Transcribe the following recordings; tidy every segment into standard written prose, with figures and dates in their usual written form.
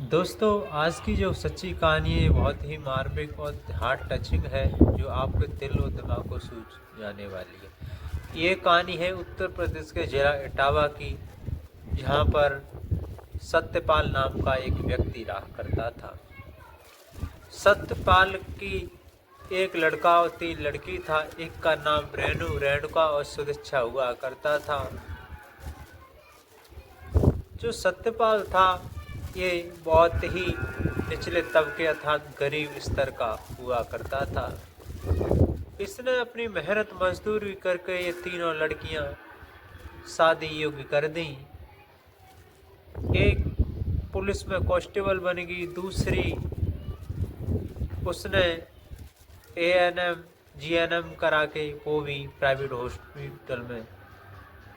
दोस्तों, आज की जो सच्ची कहानी है बहुत ही मार्मिक और हार्ट टचिंग है, जो आपके दिल और दिमाग को छू जाने वाली है। ये कहानी है उत्तर प्रदेश के जिला इटावा की, जहाँ पर सत्यपाल नाम का एक व्यक्ति रहा करता था। सत्यपाल की एक लड़का और 3 लड़की था। एक का नाम रेणुका और सुदीक्षा हुआ करता था। जो सत्यपाल था, ये बहुत ही निचले तबके अर्थात गरीब स्तर का हुआ करता था। इसने अपनी मेहनत मजदूरी करके ये तीनों लड़कियां शादी योग्य कर दी। एक पुलिस में कांस्टेबल बन गई, दूसरी उसने एएनएम जीएनएम करा के वो भी प्राइवेट हॉस्पिटल में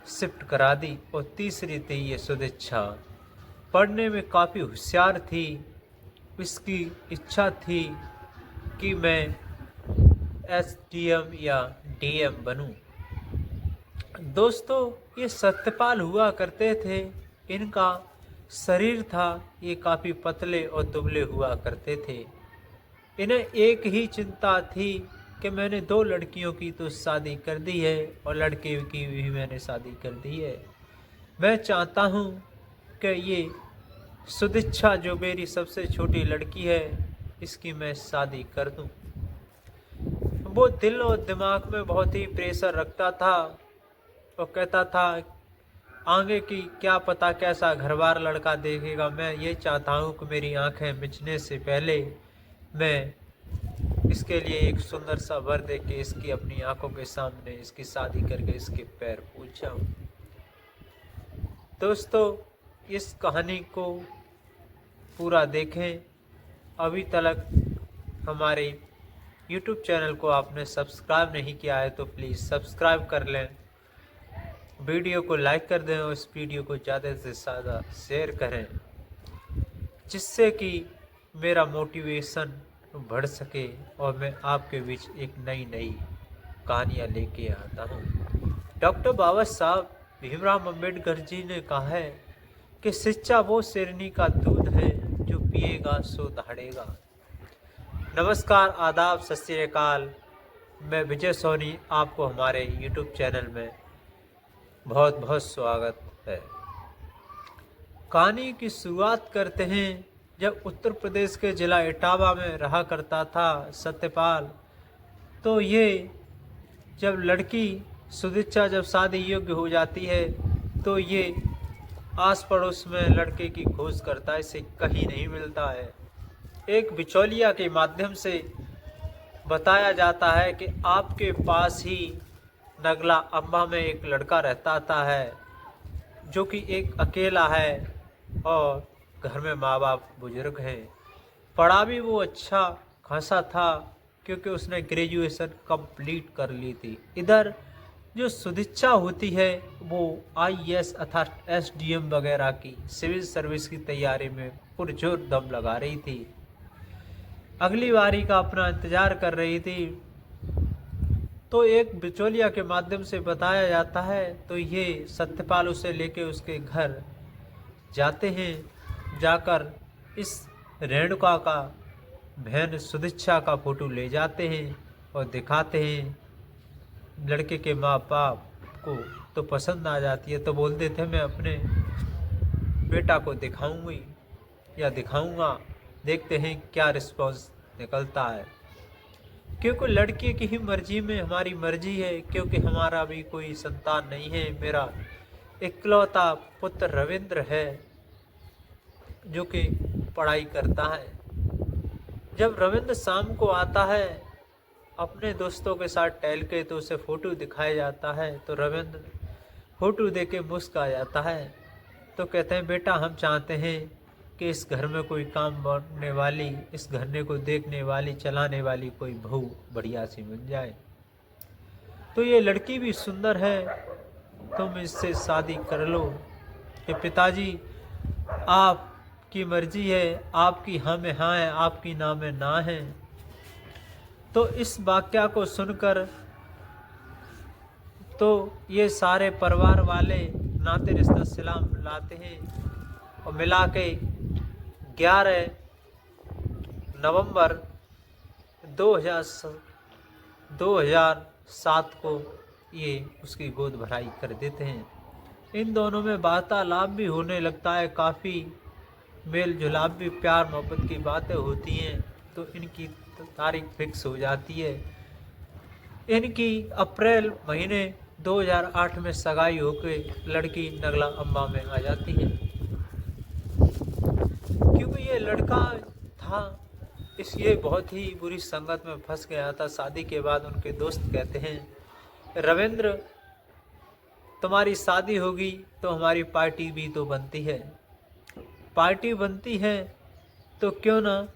शिफ्ट करा दी। और तीसरी थी ये सुदीक्षा, पढ़ने में काफ़ी होशियार थी। इसकी इच्छा थी कि मैं एसडीएम या डीएम बनूं। दोस्तों, ये सत्यपाल हुआ करते थे। इनका शरीर था, ये काफ़ी पतले और दुबले हुआ करते थे। इन्हें एक ही चिंता थी कि मैंने 2 लड़कियों की तो शादी कर दी है और लड़के की भी मैंने शादी कर दी है। मैं चाहता हूँ कि ये सुदीक्षा, जो मेरी सबसे छोटी लड़की है, इसकी मैं शादी कर दूँ। वो दिल और दिमाग में बहुत ही प्रेशर रखता था और कहता था आगे की क्या पता कैसा घरबार लड़का देखेगा। मैं ये चाहता हूँ कि मेरी आंखें मिचने से पहले मैं इसके लिए एक सुंदर सा वर दे के इसकी अपनी आंखों के सामने इसकी शादी करके इसके पैर पूज जाऊं। दोस्तों, इस कहानी को पूरा देखें। अभी तक हमारे YouTube चैनल को आपने सब्सक्राइब नहीं किया है तो प्लीज़ सब्सक्राइब कर लें, वीडियो को लाइक कर दें और इस वीडियो को ज़्यादा से ज़्यादा शेयर करें, जिससे कि मेरा मोटिवेशन बढ़ सके और मैं आपके बीच एक नई कहानियाँ लेके आता हूँ। डॉक्टर बाबा साहब भीमराव अम्बेडकर जी ने कहा है कि शिक्षा वो शेरनी का दूध है जो पिएगा सो दहाड़ेगा। नमस्कार, आदाब, सत श्री अकाल। मैं विजय सोनी, आपको हमारे YouTube चैनल में बहुत बहुत स्वागत है। कहानी की शुरुआत करते हैं। जब उत्तर प्रदेश के जिला इटावा में रहा करता था सत्यपाल, तो ये जब लड़की सुदीक्षा जब शादी योग्य हो जाती है तो ये आस पड़ोस में लड़के की खोज करता है, इसे कहीं नहीं मिलता है। एक बिचौलिया के माध्यम से बताया जाता है कि आपके पास ही नगला अम्बा में एक लड़का रहता है, जो कि एक अकेला है और घर में माँ बाप बुजुर्ग हैं। पढ़ा भी वो अच्छा खासा था क्योंकि उसने ग्रेजुएशन कंप्लीट कर ली थी। इधर जो सुदीक्षा होती है वो आईएएस अर्थात एसडीएम वगैरह की सिविल सर्विस की तैयारी में पुरजोर दम लगा रही थी। अगली बारी का अपना इंतजार कर रही थी। तो एक बिचौलिया के माध्यम से बताया जाता है, तो ये सत्यपाल उसे लेके उसके घर जाते हैं। जाकर इस रेणुका का बहन सुदीक्षा का फोटो ले जाते हैं और दिखाते हैं। लड़के के माँ बाप को तो पसंद आ जाती है, तो बोलते थे मैं अपने बेटा को दिखाऊंगी या दिखाऊंगा, देखते हैं क्या रिस्पॉन्स निकलता है। क्योंकि लड़के की ही मर्जी में हमारी मर्जी है, क्योंकि हमारा भी कोई संतान नहीं है। मेरा इकलौता पुत्र रविंद्र है जो कि पढ़ाई करता है। जब रविंद्र शाम को आता है अपने दोस्तों के साथ टहल के, तो उसे फ़ोटो दिखाया जाता है। तो रविंद्र फ़ोटो देख के मुस्कुरा जाता है। तो कहते हैं बेटा, हम चाहते हैं कि इस घर में कोई काम करने वाली, इस घरने को देखने वाली, चलाने वाली कोई बहू बढ़िया सी मिल जाए। तो ये लड़की भी सुंदर है, तुम इससे शादी कर लो। कि पिताजी, आपकी मर्जी है, आपकी हाँ में हाँ है, आपकी ना में ना है। तो इस वाक्या को सुनकर तो ये सारे परिवार वाले नाते रिश्ता सलाम लाते हैं और मिला के 11 नवंबर 2007 को ये उसकी गोद भराई कर देते हैं। इन दोनों में वार्तालाप भी होने लगता है, काफ़ी मेल जुलाप भी, प्यार मोहब्बत की बातें होती हैं। तो इनकी तारीख फिक्स हो जाती है। इनकी अप्रैल महीने 2008 में सगाई होकर लड़की नगला अम्बा में आ जाती है। क्योंकि ये लड़का था इसलिए बहुत ही बुरी संगत में फंस गया था। शादी के बाद उनके दोस्त कहते हैं, रविंद्र तुम्हारी शादी होगी तो हमारी पार्टी भी तो बनती है, पार्टी बनती है तो क्यों ना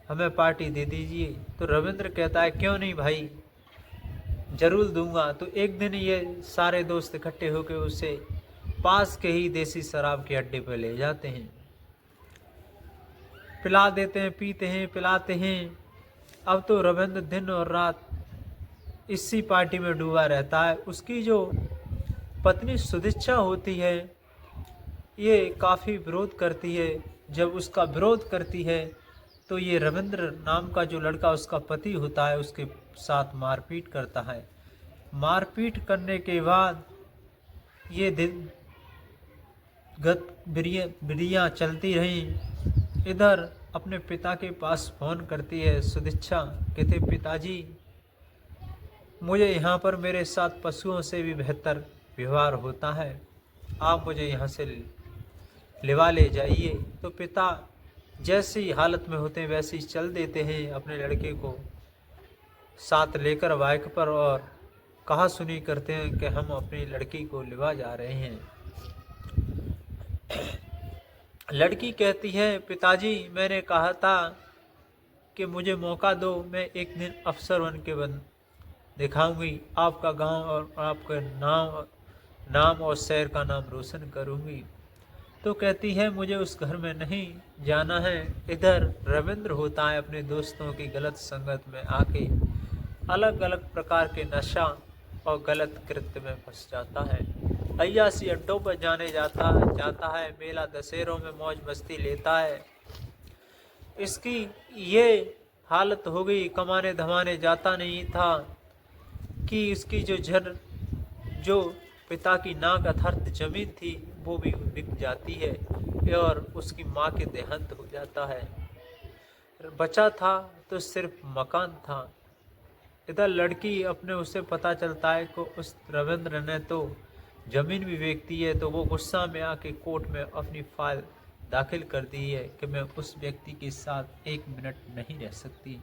हमें पार्टी दे दीजिए। तो रविंद्र कहता है, क्यों नहीं भाई, जरूर दूंगा। तो एक दिन ये सारे दोस्त इकट्ठे होकर उसे पास के ही देसी शराब के अड्डे पर ले जाते हैं, पिला देते हैं, पीते हैं, पिलाते हैं। अब तो रविंद्र दिन और रात इसी पार्टी में डूबा रहता है। उसकी जो पत्नी सुदिक्षा होती है ये काफ़ी विरोध करती है। जब उसका विरोध करती है तो ये रविंद्र नाम का जो लड़का उसका पति होता है उसके साथ मारपीट करता है। मारपीट करने के बाद ये दिन गतिविधियाँ चलती रहीं। इधर अपने पिता के पास फ़ोन करती है सुदिक्षा, कहते पिताजी मुझे यहाँ पर मेरे साथ पशुओं से भी बेहतर व्यवहार होता है, आप मुझे यहाँ से लिवा ले जाइए। तो पिता जैसी हालत में होते हैं वैसे ही चल देते हैं अपने लड़के को साथ लेकर बाइक पर, और कहा सुनी करते हैं कि हम अपनी लड़की को लिवा जा रहे हैं। लड़की कहती है, पिताजी मैंने कहा था कि मुझे मौका दो, मैं एक दिन अफसर बन के दिखाऊंगी, आपका गांव और आपका नाम और शहर का नाम रोशन करूंगी। तो कहती है मुझे उस घर में नहीं जाना है। इधर रविंद्र होता है अपने दोस्तों की गलत संगत में आके अलग अलग प्रकार के नशा और गलत कृत्य में फंस जाता है। अय्यासी अड्डों पर जाता है, मेला दशहरों में मौज मस्ती लेता है। इसकी ये हालत हो गई, कमाने धमाने जाता नहीं था कि इसकी जो पिता की नाक अथर्थ जमीन थी वो भी बिक जाती है और उसकी माँ के देहांत हो जाता है। बचा था तो सिर्फ मकान था। इधर लड़की अपने उसे पता चलता है कि उस रविंद्र ने तो जमीन भी बेचती है, तो वो गुस्सा में आके कोर्ट में अपनी फाइल दाखिल कर दी है कि मैं उस व्यक्ति के साथ एक मिनट नहीं रह सकती,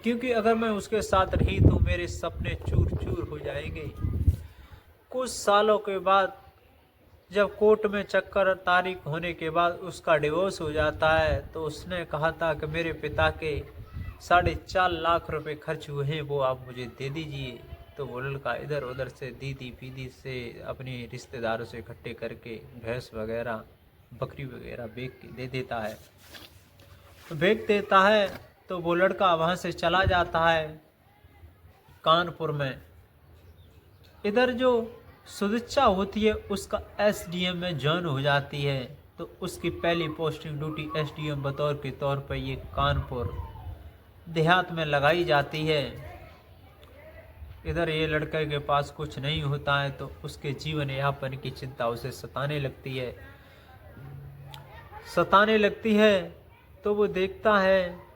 क्योंकि अगर मैं उसके साथ रही तो मेरे सपने चूर चूर हो जाएंगे। कुछ सालों के बाद जब कोर्ट में चक्कर तारीख होने के बाद उसका डिवोर्स हो जाता है, तो उसने कहा था कि मेरे पिता के 4.5 लाख रुपए खर्च हुए हैं, वो आप मुझे दे दीजिए। तो वो लड़का इधर उधर से दीदी पीदी से अपने रिश्तेदारों से इकट्ठे करके भैंस वगैरह बकरी वगैरह बेच के दे देता है। तो बेच देता है तो वो लड़का वहाँ से चला जाता है कानपुर में। इधर जो सुदिक्षा होती है उसका एसडीएम में ज्वाइन हो जाती है, तो उसकी पहली पोस्टिंग ड्यूटी एसडीएम बतौर के तौर पर ये कानपुर देहात में लगाई जाती है। इधर ये लड़के के पास कुछ नहीं होता है तो उसके जीवन यापन की चिंता उसे सताने लगती है। तो वो देखता है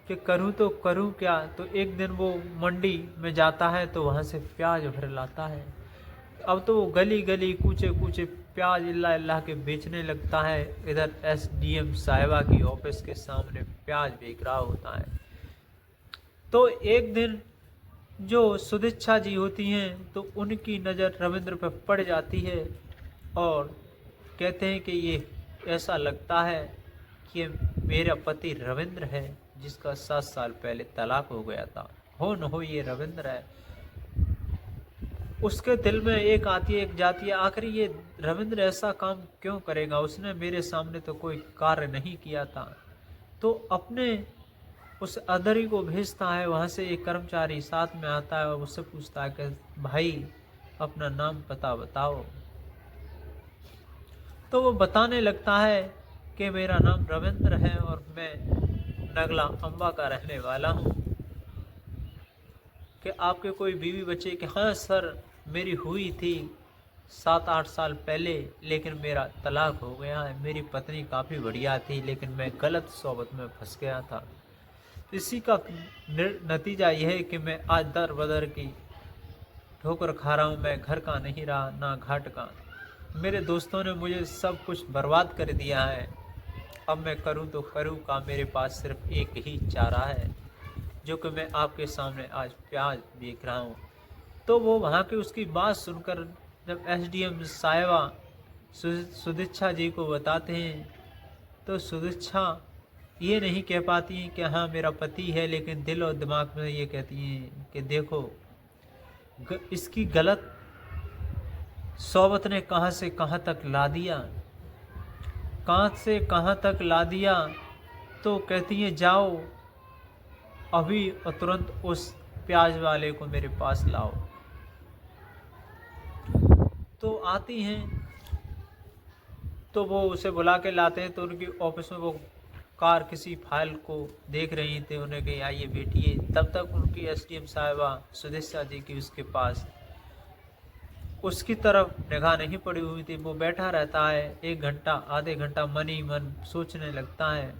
कि करूँ तो करूँ क्या। तो एक दिन वो मंडी में जाता है तो वहाँ से प्याज भर लाता है। अब तो वो गली गली कूचे कूचे प्याज इल्ला के बेचने लगता है। इधर एसडीएम साहिबा की ऑफिस के सामने प्याज बेच रहा होता है। तो एक दिन जो सुदिक्षा जी होती हैं तो उनकी नज़र रविंद्र पर पड़ जाती है और कहते हैं कि ये ऐसा लगता है कि मेरा पति रविंद्र है जिसका 7 साल पहले तलाक हो गया था, हो न हो ये रविंद्र है। उसके दिल में एक आती है एक जाती है, आखिर ये रविंद्र ऐसा काम क्यों करेगा, उसने मेरे सामने तो कोई कार्य नहीं किया था। तो अपने उस अदरी को भेजता है, वहाँ से एक कर्मचारी साथ में आता है और उससे पूछता है कि भाई अपना नाम पता बताओ। तो वो बताने लगता है कि मेरा नाम रविंद्र है और मैं नगला अम्बा का रहने वाला हूँ, कि आपके कोई बीवी बच्चे? कि हाँ सर, मेरी हुई थी 7-8 साल पहले, लेकिन मेरा तलाक हो गया है। मेरी पत्नी काफ़ी बढ़िया थी, लेकिन मैं गलत सोबत में फंस गया था। इसी का नतीजा यह है कि मैं आज दर बदर की ठोकर खा रहा हूँ। मैं घर का नहीं रहा, ना घाट का। मेरे दोस्तों ने मुझे सब कुछ बर्बाद कर दिया है। अब मैं करूँ तो करूँ का? मेरे पास सिर्फ एक ही चारा है, जो कि मैं आपके सामने आज प्याज बेच रहा हूँ। तो वो वहाँ की उसकी बात सुनकर जब एसडीएम साहिबा सुदीक्षा जी को बताते हैं, तो सुदीक्षा ये नहीं कह पाती हैं कि हाँ मेरा पति है, लेकिन दिल और दिमाग में ये कहती हैं कि देखो इसकी गलत सोबत ने कहाँ से कहाँ तक ला दिया, कहाँ से कहाँ तक ला दिया। तो कहती हैं जाओ अभी और तुरंत उस प्याज वाले को मेरे पास लाओ। तो आती हैं, तो वो उसे बुला के लाते हैं। तो उनकी ऑफिस में वो कार किसी फाइल को देख रही थी, उन्हें कही आइए बैठिए। तब तक उनकी एसडीएम साहिबा सुदेशा जी की उसके पास उसकी तरफ निगाह नहीं पड़ी हुई थी। वो बैठा रहता है 1 घंटा आधे घंटा, मन ही मन सोचने लगता है,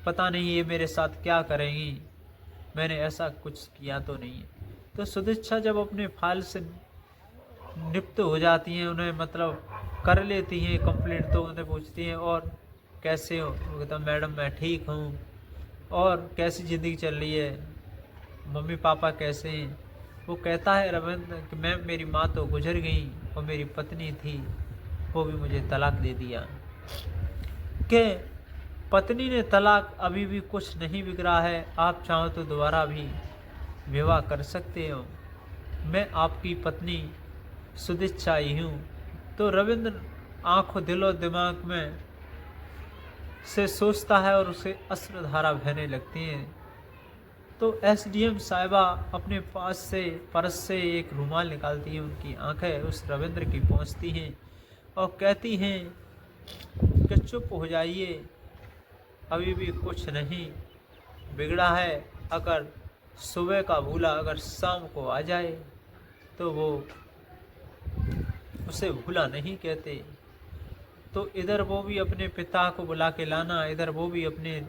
पता नहीं ये मेरे साथ क्या करेंगी, मैंने ऐसा कुछ किया तो नहीं है। तो सुदीक्षा जब अपने फाइल से निपट हो जाती हैं, उन्हें मतलब कर लेती हैं कंप्लेंट, तो उन्हें पूछती हैं और कैसे हो? वो कहता मैडम मैं ठीक हूँ। और कैसी ज़िंदगी चल रही है, मम्मी पापा कैसे हैं? वो कहता है रविंद्र कि मैम मेरी माँ तो गुजर गई और मेरी पत्नी थी, वो भी मुझे तलाक दे दिया। कि पत्नी ने तलाक अभी भी कुछ नहीं बिगड़ा है, आप चाहो तो दोबारा भी विवाह कर सकते हो, मैं आपकी पत्नी सुदीक्षा ही हूँ। तो रविंद्र आंखों दिल और दिमाग में से सोचता है और उसे अश्रुधारा बहने लगती हैं। तो एसडीएम साहिबा अपने पास से पर्स से एक रुमाल निकालती है, उनकी आंखें उस रविंद्र की पहुंचती हैं और कहती हैं कि चुप हो जाइए, अभी भी कुछ नहीं बिगड़ा है। अगर सुबह का भूला अगर शाम को आ जाए तो वो उसे भूला नहीं कहते। तो इधर वो भी अपने पिता को बुला के लाना, इधर वो भी अपने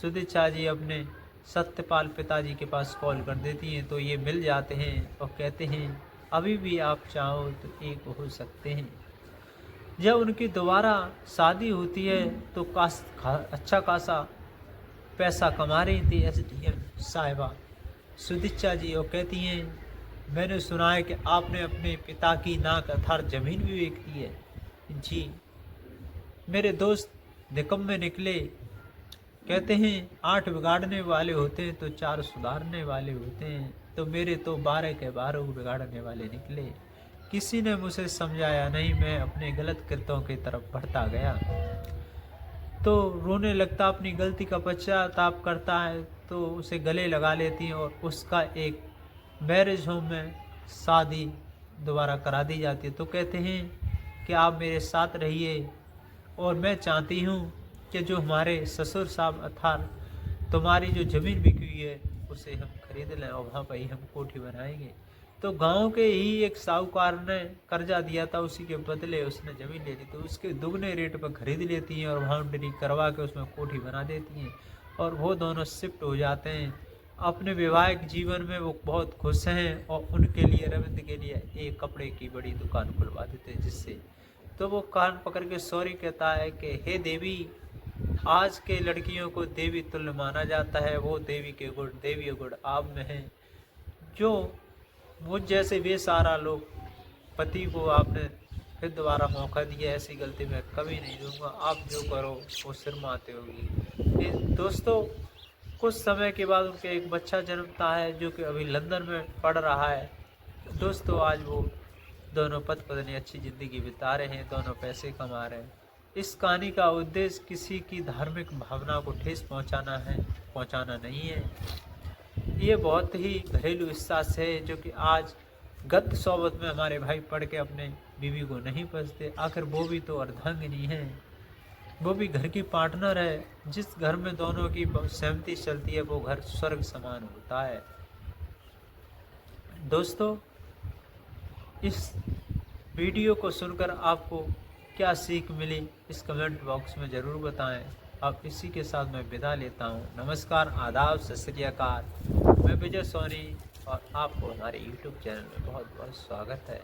सुदीक्षा जी अपने सत्यपाल पिताजी के पास कॉल कर देती हैं। तो ये मिल जाते हैं और कहते हैं अभी भी आप चाहो तो एक हो सकते हैं। जब उनकी दोबारा शादी होती है तो अच्छा खासा पैसा कमा रही थी एसडीएम साहिबा सुदीक्षा जी, और कहती हैं मैंने सुना है कि आपने अपने पिता की नाक अथार जमीन भी बेच दी है। जी, मेरे दोस्त निकम्मे निकले, कहते हैं 8 बिगाड़ने वाले होते हैं तो 4 सुधारने वाले होते हैं, तो मेरे तो 12 के 12 बिगाड़ने वाले निकले। किसी ने मुझे समझाया नहीं, मैं अपने गलत कृत्यों की तरफ बढ़ता गया। तो रोने लगता, अपनी गलती का पश्चाताप करता है, तो उसे गले लगा लेती हैं और उसका एक मैरिज होम में शादी दोबारा करा दी जाती है। तो कहते हैं कि आप मेरे साथ रहिए और मैं चाहती हूँ कि जो हमारे ससुर साहब अर्थात तुम्हारी जो ज़मीन बिकी हुई है उसे हम खरीद लें और वहाँ पर ही हम कोठी बनाएंगे। तो गांव के ही एक साहूकार ने कर्जा दिया था, उसी के बदले उसने ज़मीन ले ली, तो उसके दुगने रेट पर खरीद लेती हैं और बाउंड्री करवा के उसमें कोठी बना देती हैं और वो दोनों शिफ्ट हो जाते हैं। अपने वैवाहिक जीवन में वो बहुत खुश हैं और उनके लिए रविंद्र के लिए एक कपड़े की बड़ी दुकान खुलवा देते हैं। जिससे तो वो कान पकड़ के सॉरी कहता है कि हे देवी, आज के लड़कियों को देवी तुल्य माना जाता है, वो देवी के गुण देवी गुण आप में हैं। जो मुझ जैसे बेसहारा लोग पति को आपने फिर दोबारा मौका दिया, ऐसी गलती मैं कभी नहीं दूंगा, आप जो करो वो शर्माते होगी। दोस्तों, कुछ समय के बाद उनके एक बच्चा जन्मता है जो कि अभी लंदन में पढ़ रहा है। दोस्तों, आज वो दोनों पति पत्नी अच्छी ज़िंदगी बिता रहे हैं, दोनों पैसे कमा रहे हैं। इस कहानी का उद्देश्य किसी की धार्मिक भावना को ठेस पहुंचाना नहीं है। ये बहुत ही घरेलू एहसास है जो कि आज गत सोबत में हमारे भाई पढ़ के अपने बीवी को नहीं पसते, आखिर वो भी तो अर्धांगिनी है। वो भी घर की पार्टनर है। जिस घर में दोनों की सहमति चलती है वो घर स्वर्ग समान होता है। दोस्तों, इस वीडियो को सुनकर आपको क्या सीख मिली इस कमेंट बॉक्स में ज़रूर बताएं। अब इसी के साथ मैं विदा लेता हूं। नमस्कार, आदाब, सत श्री अकाल। मैं विजय सोनी और आपको हमारे YouTube चैनल में बहुत बहुत स्वागत है।